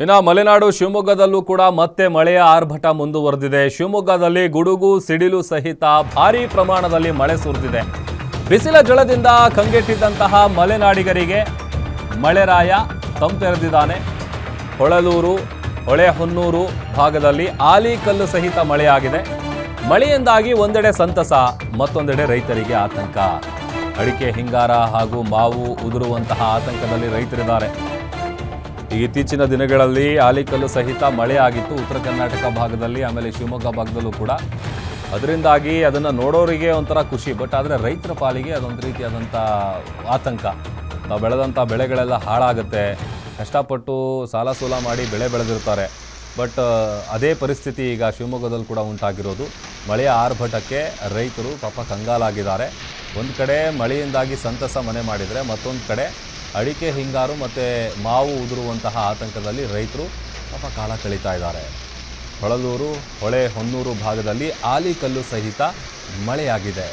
ಇನ್ನು ಮಲೆನಾಡು ಶಿವಮೊಗ್ಗದಲ್ಲೂ ಕೂಡ ಮತ್ತೆ ಮಳೆಯ ಆರ್ಭಟ ಮುಂದುವರೆದಿದೆ. ಶಿವಮೊಗ್ಗದಲ್ಲಿ ಗುಡುಗು ಸಿಡಿಲು ಸಹಿತ ಭಾರೀ ಪ್ರಮಾಣದಲ್ಲಿ ಮಳೆ ಸುರಿದಿದೆ. ಬಿಸಿಲ ಜಳದಿಂದ ಕಂಗೆಟ್ಟಿದ್ದಂತಹ ಮಲೆನಾಡಿಗರಿಗೆ ಮಳೆರಾಯ ತಂಪೆರೆದಿದ್ದಾನೆ. ಹೊಳಲೂರು, ಹೊಳೆಹೊನ್ನೂರು ಭಾಗದಲ್ಲಿ ಆಲಿಕಲ್ಲು ಸಹಿತ ಮಳೆಯಾಗಿದೆ. ಮಳೆಯಿಂದಾಗಿ ಒಂದೆಡೆ ಸಂತಸ, ಮತ್ತೊಂದೆಡೆ ರೈತರಿಗೆ ಆತಂಕ. ಅಡಿಕೆ, ಹಿಂಗಾರ ಹಾಗೂ ಮಾವು ಉದುರುವಂತಹ ಆತಂಕದಲ್ಲಿ ರೈತರಿದ್ದಾರೆ. ಇತ್ತೀಚಿನ ದಿನಗಳಲ್ಲಿ ಆಲಿಕಲ್ಲು ಸಹಿತ ಮಳೆ ಆಗಿತ್ತು ಉತ್ತರ ಕರ್ನಾಟಕ ಭಾಗದಲ್ಲಿ, ಆಮೇಲೆ ಶಿವಮೊಗ್ಗ ಭಾಗದಲ್ಲೂ ಕೂಡ. ಅದರಿಂದಾಗಿ ಅದನ್ನು ನೋಡೋರಿಗೆ ಒಂಥರ ಖುಷಿ, ಬಟ್ ಆದರೆ ರೈತರ ಪಾಲಿಗೆ ಅದೊಂದು ರೀತಿಯಾದಂಥ ಆತಂಕ. ನಾವು ಬೆಳೆದಂಥ ಬೆಳೆಗಳೆಲ್ಲ ಹಾಳಾಗುತ್ತೆ. ಕಷ್ಟಪಟ್ಟು ಸಾಲ ಸೂಲ ಮಾಡಿ ಬೆಳೆ ಬೆಳೆದಿರ್ತಾರೆ, ಬಟ್ ಅದೇ ಪರಿಸ್ಥಿತಿ ಈಗ ಶಿವಮೊಗ್ಗದಲ್ಲಿ ಕೂಡ ಉಂಟಾಗಿರೋದು. ಮಳೆಯ ಆರ್ಭಟಕ್ಕೆ ರೈತರು ಪಾಪ ಕಂಗಾಲಾಗಿದ್ದಾರೆ. ಒಂದು ಕಡೆ ಮಳೆಯಿಂದಾಗಿ ಸಂತಸ ಮನೆ ಮಾಡಿದರೆ, ಮತ್ತೊಂದು ಕಡೆ ಅಡಿಕೆ, ಹಿಂಗಾರು ಮತ್ತು ಮಾವು ಉದುರುವಂತಹ ಆತಂಕದಲ್ಲಿ ರೈತರು ಪಾಪ ಕಾಲ ಕಳೀತಾ ಇದ್ದಾರೆ. ಹೊಳಲೂರು, ಹೊಳೆಹೊನ್ನೂರು ಭಾಗದಲ್ಲಿ ಆಲಿಕಲ್ಲು ಸಹಿತ ಮಳೆಯಾಗಿದೆ.